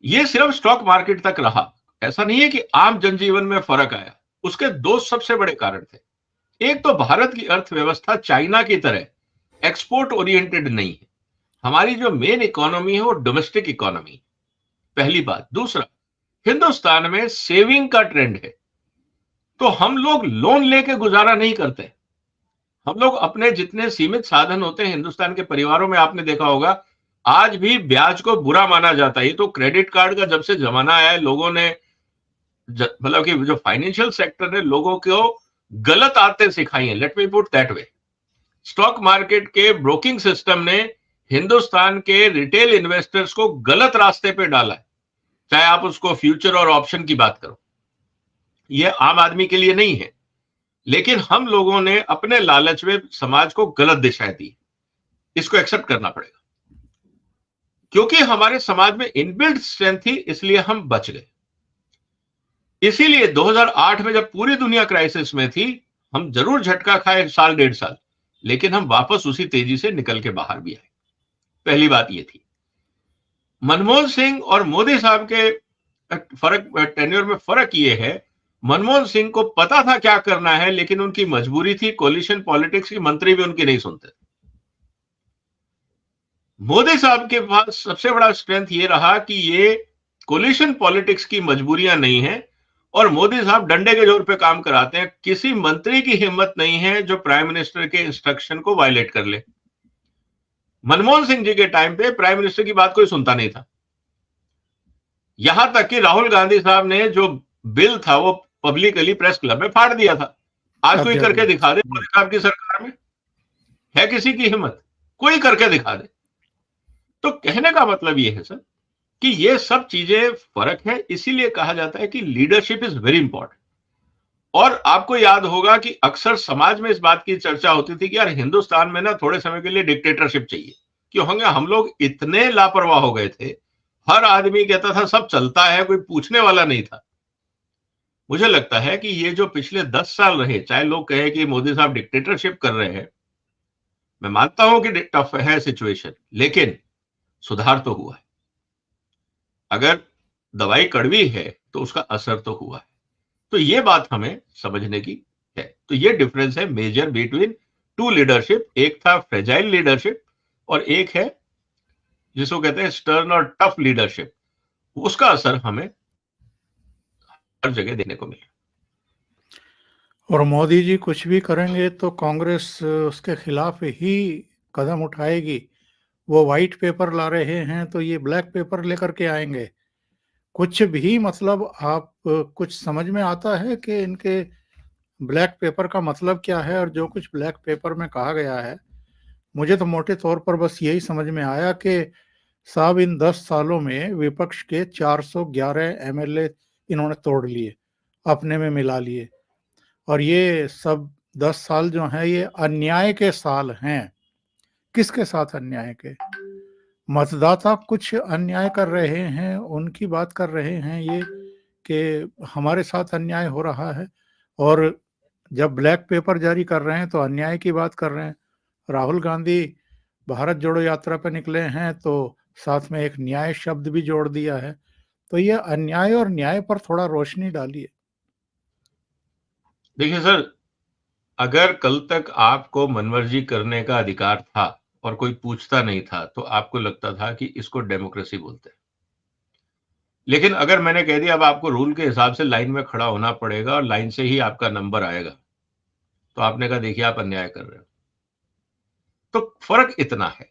ये सिर्फ स्टॉक मार्केट तक रहा, ऐसा नहीं है कि आम जनजीवन में फर्क आया। उसके दो सबसे बड़े कारण थे। एक तो भारत की अर्थव्यवस्था चाइना की तरह एक्सपोर्ट ओरिएंटेड नहीं है। हमारी जो मेन इकोनॉमी है वो डोमेस्टिक इकोनॉमी, पहली बात। दूसरा, हिंदुस्तान में सेविंग का ट्रेंड है, तो हम लोग लोन लेके गुजारा नहीं करते। हम लोग अपने जितने सीमित साधन होते हैं, हिंदुस्तान के परिवारों में आपने देखा होगा आज भी ब्याज को बुरा माना जाता है। ये तो क्रेडिट कार्ड का जब से जमाना आया है, लोगों ने मतलब कि जो फाइनेंशियल सेक्टर ने लोगों को गलत आदतें सिखाई हैं, let me put that way. Stock market के ब्रोकिंग सिस्टम ने हिंदुस्तान के रिटेल इन्वेस्टर्स को गलत रास्ते पे डाला है, चाहे आप उसको फ्यूचर और ऑप्शन की बात करो। ये आम आदमी के लिए नहीं है, लेकिन हम लोगों ने अपने लालच में समाज को गलत दिशा दी। इसको एक्सेप्ट करना पड़ेगा, क्योंकि हमारे समाज में इनबिल्ट स्ट्रेंथ थी, इसलिए हम बच गए। इसीलिए 2008 में जब पूरी दुनिया क्राइसिस में थी, हम जरूर झटका खाए साल 1.5 साल, लेकिन हम वापस उसी तेजी से निकल के बाहर भी आए। पहली बात ये थी। मनमोहन सिंह और मोदी साहब के टेन्योर में फर्क ये है, मनमोहन सिंह को पता था क्या करना है, लेकिन उनकी मजबूरी थी, कोलिशन पॉलिटिक्स की मंत्री भी उनकी नहीं सुनते। मोदी साहब के पास सबसे बड़ा स्ट्रेंथ ये रहा कि ये कोलिशन पॉलिटिक्स की मजबूरियां नहीं है, और मोदी साहब डंडे के जोर पे काम कराते हैं। किसी मंत्री की हिम्मत नहीं है जो प्राइम मिनिस्टर के इंस्ट्रक्शन को वायलेट कर ले। मनमोहन सिंह जी के टाइम पे प्राइम मिनिस्टर की बात कोई सुनता नहीं था। यहां तक कि राहुल गांधी साहब ने जो बिल था वो पब्लिकली प्रेस क्लब में फाड़ दिया था। आज कोई करके दिखा दे मोदी साहब की सरकार में, है किसी की हिम्मत? कोई करके दिखा दे। तो कहने का मतलब ये है सर कि ये सब चीजें फर्क है। इसीलिए कहा जाता है कि लीडरशिप इज वेरी इंपॉर्टेंट। और आपको याद होगा कि अक्सर समाज में इस बात की चर्चा होती थी कि यार हिंदुस्तान में ना थोड़े समय के लिए डिक्टेटरशिप चाहिए। क्यों होंगे? हम लोग इतने लापरवाह हो गए थे, हर आदमी कहता था सब चलता है, कोई पूछने वाला नहीं था। मुझे लगता है कि ये जो पिछले 10 साल रहे, चाहे लोग कहे कि मोदी साहब डिक्टेटरशिप कर रहे हैं, मैं मानता हूं कि टफ है सिचुएशन, लेकिन सुधार तो हुआ है। अगर दवाई कड़वी है तो उसका असर तो हुआ है। तो ये बात हमें समझने की है। तो ये डिफरेंस है मेजर बिटवीन टू लीडरशिप। एक था फ्रेजाइल लीडरशिप और एक है जिसको कहते हैं स्टर्न और टफ लीडरशिप। उसका असर हमें हर जगह देखने को मिला। और मोदी जी कुछ भी करेंगे तो कांग्रेस उसके खिलाफ ही कदम उठाएगी। वो व्हाइट पेपर ला रहे हैं तो ये ब्लैक पेपर लेकर के आएंगे। कुछ भी मतलब आप कुछ समझ में आता है कि इनके ब्लैक पेपर का मतलब क्या है और जो कुछ ब्लैक पेपर में कहा गया है? मुझे तो मोटे तौर पर बस यही समझ में आया कि साहब इन 10 सालों में विपक्ष के 411 एमएलए इन्होंने तोड़ लिए, अपने में मिला लिए। और ये सब 10 साल जो हैं ये अन्याय के साल हैं। किसके साथ अन्याय के? मतदाता कुछ अन्याय कर रहे हैं, उनकी बात कर रहे हैं ये कि हमारे साथ अन्याय हो रहा है, और जब ब्लैक पेपर जारी कर रहे हैं तो अन्याय की बात कर रहे हैं। राहुल गांधी भारत जोड़ो यात्रा पर निकले हैं तो साथ में एक न्याय शब्द भी जोड़ दिया है। तो ये अन्याय और न्याय पर थोड़ा रोशनी डालिए। देखिए सर, अगर कल तक आपको मनमर्जी करने का अधिकार था और कोई पूछता नहीं था तो आपको लगता था कि इसको डेमोक्रेसी बोलते हैं। लेकिन अगर मैंने कह दिया अब आपको रूल के हिसाब से लाइन में खड़ा होना पड़ेगा और लाइन से ही आपका नंबर आएगा, तो आपने कहा देखिए आप अन्याय कर रहे हो। तो फर्क इतना है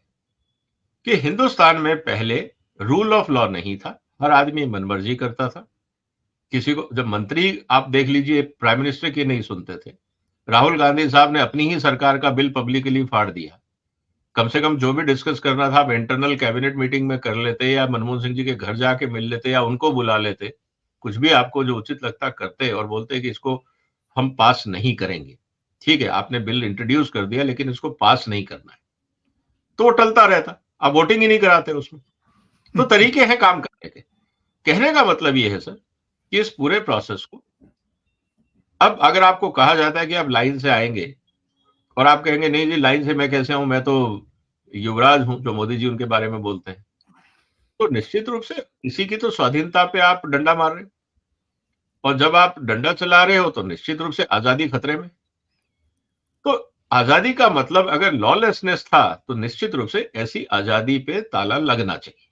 कि हिंदुस्तान में पहले रूल ऑफ लॉ नहीं था, हर आदमी मनमर्जी करता था। किसी को जब मंत्री आप देख लीजिए प्राइम मिनिस्टर की नहीं सुनते थे। राहुल गांधी साहब ने अपनी ही सरकार का बिल पब्लिकली फाड़ दिया। कम से कम जो भी डिस्कस करना था आप इंटरनल कैबिनेट मीटिंग में कर लेते या मनमोहन सिंह जी के घर जाके मिल लेते या उनको बुला लेते। कुछ भी आपको जो उचित लगता करते और बोलते कि इसको हम पास नहीं करेंगे। ठीक है, आपने बिल इंट्रोड्यूस कर दिया लेकिन इसको पास नहीं करना है, तो टलता रहता। आप वोटिंग ही नहीं कराते उसमें। तो तरीके हैं काम करने के। कहने का मतलब ये है सर कि इस पूरे प्रोसेस को अब अगर आपको कहा जाता है कि आप लाइन से आएंगे और आप कहेंगे नहीं जी लाइन से मैं कैसे आऊं, मैं तो युवराज हूं, जो मोदी जी उनके बारे में बोलते हैं, तो निश्चित रूप से किसी की तो स्वाधीनता पे आप डंडा मार रहे हो। और जब आप डंडा चला रहे हो तो निश्चित रूप से आजादी खतरे में। तो आजादी का मतलब अगर लॉलेसनेस था तो निश्चित रूप से ऐसी आजादी पे ताला लगना चाहिए।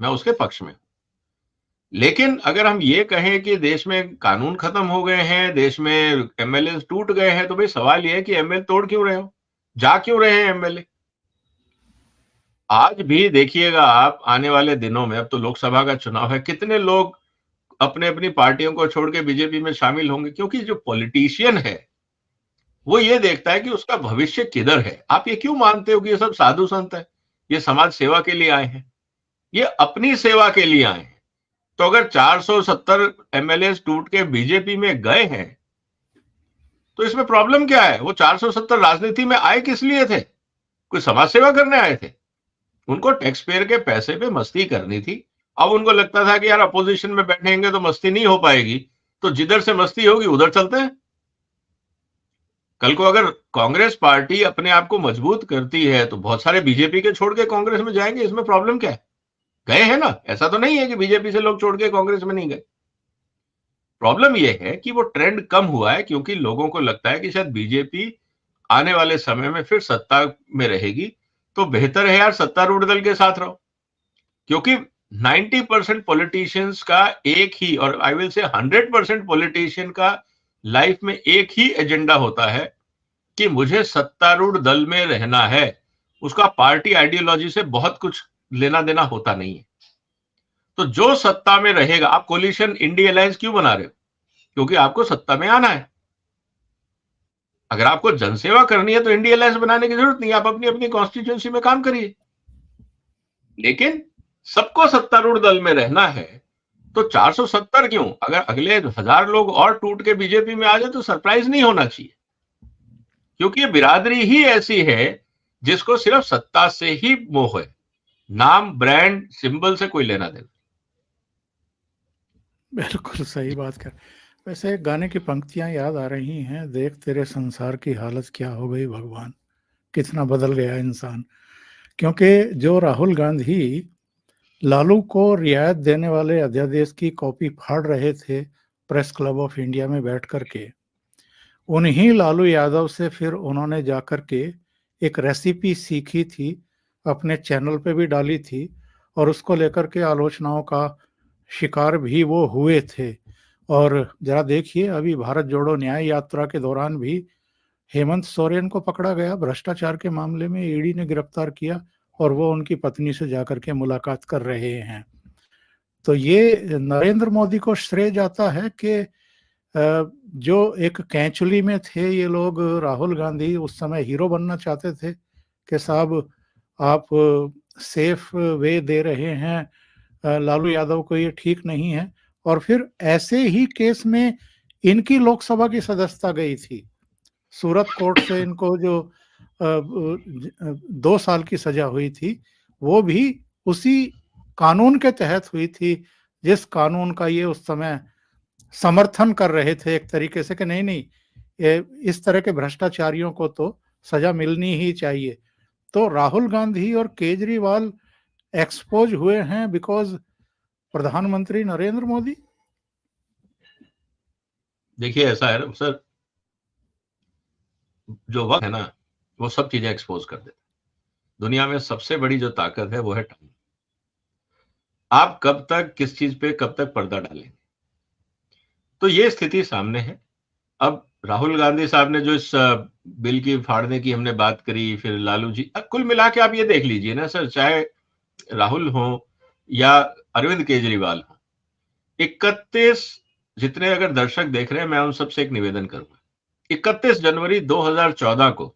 मैं उसके पक्ष में हूं। लेकिन अगर हम ये कहें कि देश में कानून खत्म हो गए हैं, देश में एमएलए टूट गए हैं, तो भाई सवाल ये है कि एमएलए तोड़ क्यों रहे हो, जा क्यों रहे हैं एमएलए? आज भी देखिएगा आप आने वाले दिनों में, अब तो लोकसभा का चुनाव है, कितने लोग अपने अपनी पार्टियों को छोड़ के बीजेपी में शामिल होंगे, क्योंकि जो पॉलिटिशियन है वो ये देखता है कि उसका भविष्य किधर है। आप ये क्यों मानते हो कि ये सब साधु संत है, ये समाज सेवा के लिए आए हैं, ये अपनी सेवा के लिए आए हैं। तो अगर 470 एमएलए टूट के बीजेपी में गए हैं तो इसमें प्रॉब्लम क्या है? वो 470 राजनीति में आए किस लिए थे? कोई समाज सेवा करने आए थे? उनको टैक्स पेयर के पैसे पे मस्ती करनी थी। अब उनको लगता था कि यार अपोजिशन में बैठेंगे तो मस्ती नहीं हो पाएगी, तो जिधर से मस्ती होगी उधर चलते हैं। कल को अगर कांग्रेस पार्टी अपने आप को मजबूत करती है तो बहुत सारे बीजेपी के छोड़ के कांग्रेस में जाएंगे, इसमें प्रॉब्लम क्या है? गए हैं ना, ऐसा तो नहीं है कि बीजेपी से लोग छोड़ के कांग्रेस में नहीं गए। प्रॉब्लम यह है कि वो ट्रेंड कम हुआ है क्योंकि लोगों को लगता है कि शायद बीजेपी आने वाले समय में फिर सत्ता में रहेगी, तो बेहतर है यार सत्तारूढ़ दल के साथ रहो। क्योंकि 90% पॉलिटिशियंस का एक ही, और आई विल से 100% पॉलिटिशियन का लाइफ में एक ही एजेंडा होता है कि मुझे सत्तारूढ़ दल में रहना है। उसका पार्टी आइडियोलॉजी से बहुत कुछ लेना देना होता नहीं है। तो जो सत्ता में रहेगा, आप कोलिशन इंडिया अलायंस क्यों बना रहे हो? क्योंकि आपको सत्ता में आना है। अगर आपको जनसेवा करनी है तो इंडिया अलायंस बनाने की जरूरत नहीं, आप अपनी अपनी कॉन्स्टिट्यूंसी में काम करिए। लेकिन सबको सत्तारूढ़ दल में रहना है तो 470 क्यों, अगर अगले 1000 लोग और टूट के बीजेपी में आ जाए तो सरप्राइज नहीं होना चाहिए। क्योंकि ये बिरादरी ही ऐसी है जिसको सिर्फ सत्ता से ही मोह है, नाम ब्रांड सिंबल से कोई लेना देना। बिल्कुल सही बात कर। वैसे एक गाने की पंक्तियां याद आ रही हैं, देख तेरे संसार की हालत क्या हो गई भगवान, कितना बदल गया इंसान। क्योंकि जो राहुल गांधी लालू को रियायत देने वाले अध्यादेश की कॉपी फाड़ रहे थे, प्रेस क्लब ऑफ इंडिया में बैठ करके उन्हीं लालू यादव से फिर उन्होंने जाकर के एक रेसिपी सीखी थी, अपने चैनल पे भी डाली थी और उसको लेकर के आलोचनाओं का शिकार भी वो हुए थे। और जरा देखिए, अभी भारत जोड़ो न्याय यात्रा के दौरान भी हेमंत सोरेन को पकड़ा गया भ्रष्टाचार के मामले में, ईडी ने गिरफ्तार किया और वो उनकी पत्नी से जाकर के मुलाकात कर रहे हैं। तो ये नरेंद्र मोदी को श्रेय जाता है कि जो एक कैंचुली में थे ये लोग, राहुल गांधी उस समय हीरो बनना चाहते थे कि साहब आप सेफ वे दे रहे हैं लालू यादव को, ये ठीक नहीं है। और फिर ऐसे ही केस में इनकी लोकसभा की सदस्यता गई थी। सूरत कोर्ट से इनको जो 2 साल की सजा हुई थी, वो भी उसी कानून के तहत हुई थी जिस कानून का ये उस समय समर्थन कर रहे थे एक तरीके से कि नहीं नहीं, इस तरह के भ्रष्टाचारियों को तो सजा मिलनी ही चाहिए। तो राहुल गांधी और केजरीवाल एक्सपोज हुए हैं बिकॉज प्रधानमंत्री नरेंद्र मोदी। देखिए ऐसा है सर, जो वक्त है ना वो सब चीजें एक्सपोज कर देता है। दुनिया में सबसे बड़ी जो ताकत है वो है टाइम। आप कब तक किस चीज पे कब तक पर्दा डालेंगे, तो ये स्थिति सामने है। अब राहुल गांधी साहब ने जो इस बिल की फाड़ने की हमने बात करी, फिर लालू जी, कुल मिला के आप ये देख लीजिए ना सर, चाहे राहुल हो या अरविंद केजरीवाल हो, 31 जितने अगर दर्शक देख रहे हैं, मैं उन सबसे एक निवेदन करूंगा, 31 जनवरी 2014 को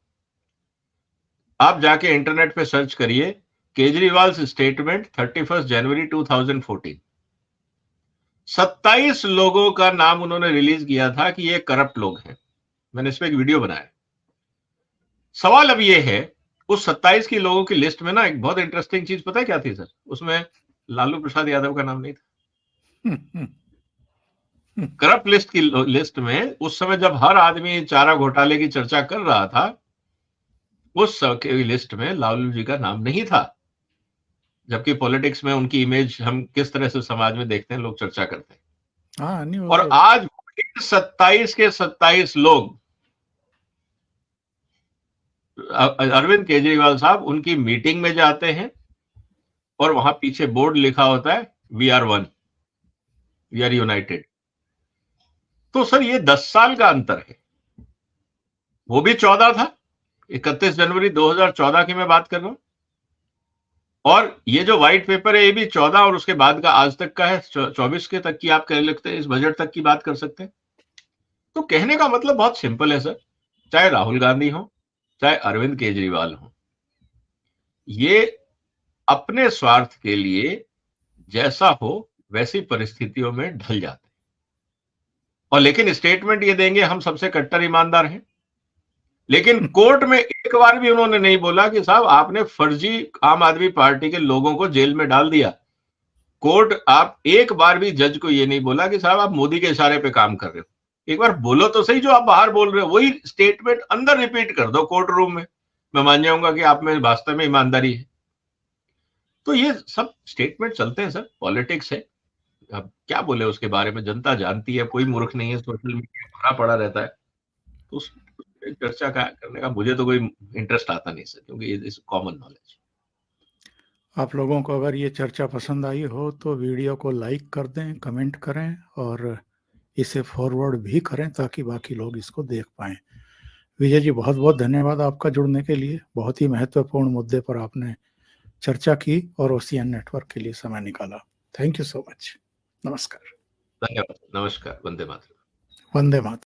आप जाके इंटरनेट पे सर्च करिए केजरीवाल स्टेटमेंट 31 जनवरी 2014। 27 लोगों का नाम उन्होंने रिलीज किया था कि ये करप्ट लोग हैं। मैंने इस पे एक वीडियो बनाया। सवाल अब ये है, उस 27 की लोगों की लिस्ट में ना एक बहुत इंटरेस्टिंग चीज पता है क्या थी सर? उसमें लालू प्रसाद यादव का नाम नहीं था। करप्ट लिस्ट की लिस्ट में उस समय जब हर आदमी चारा घोटाले की चर्चा कर रहा था, उस लिस्ट में लालू जी का नाम नहीं था। जबकि पॉलिटिक्स में उनकी इमेज हम किस तरह से समाज में देखते हैं, लोग चर्चा करते हैं। हाँ, नहीं, और आज 27 के 27 लोग, अरविंद केजरीवाल साहब उनकी मीटिंग में जाते हैं और वहां पीछे बोर्ड लिखा होता है we are one, we are united. तो सर ये 10 साल का अंतर है। वो भी 14 था, 31 जनवरी 2014 की मैं बात कर रहा हूं, और ये जो व्हाइट पेपर है ये भी 14 और उसके बाद का आज तक का है, 24 के तक की आप कह सकते हैं, इस बजट तक की बात कर सकते हैं। तो कहने का मतलब बहुत सिंपल है सर, चाहे राहुल गांधी हो चाहे अरविंद केजरीवाल हो, ये अपने स्वार्थ के लिए जैसा हो वैसी परिस्थितियों में ढल जाते हैं, और लेकिन स्टेटमेंट ये देंगे हम सबसे कट्टर ईमानदार हैं। लेकिन कोर्ट में एक बार भी उन्होंने नहीं बोला कि साहब आपने फर्जी आम आदमी पार्टी के लोगों को जेल में डाल दिया। कोर्ट, आप एक बार भी जज को ये नहीं बोला कि साहब आप मोदी के इशारे पे काम कर रहे हो। एक बार बोलो तो सही, जो आप बाहर बोल रहे हो वही स्टेटमेंट अंदर रिपीट कर दो कोर्ट रूम में, मैं मान जाऊंगा कि आप में वास्तव में ईमानदारी है। तो ये सब स्टेटमेंट चलते हैं सर, पॉलिटिक्स है। अब क्या बोले उसके बारे में, जनता जानती है, कोई मूर्ख नहीं है, सोशल मीडिया भरा पड़ा रहता है। तो उस चर्चा करने का मुझे तो कोई इंटरेस्ट आता नहीं सर, क्योंकि इज कॉमन नॉलेज। आप लोगों को अगर ये चर्चा पसंद आई हो तो वीडियो को लाइक कर दें, कमेंट करें और इसे फॉरवर्ड भी करें ताकि बाकी लोग इसको देख पाएं। विजय जी, बहुत बहुत धन्यवाद आपका जुड़ने के लिए। बहुत ही महत्वपूर्ण मुद्दे पर आपने चर्चा की और ओसीएन नेटवर्क के लिए समय निकाला। Thank you so much. नमस्कार। धन्यवाद, नमस्कार, वंदे मातरम। वंदे मातरम।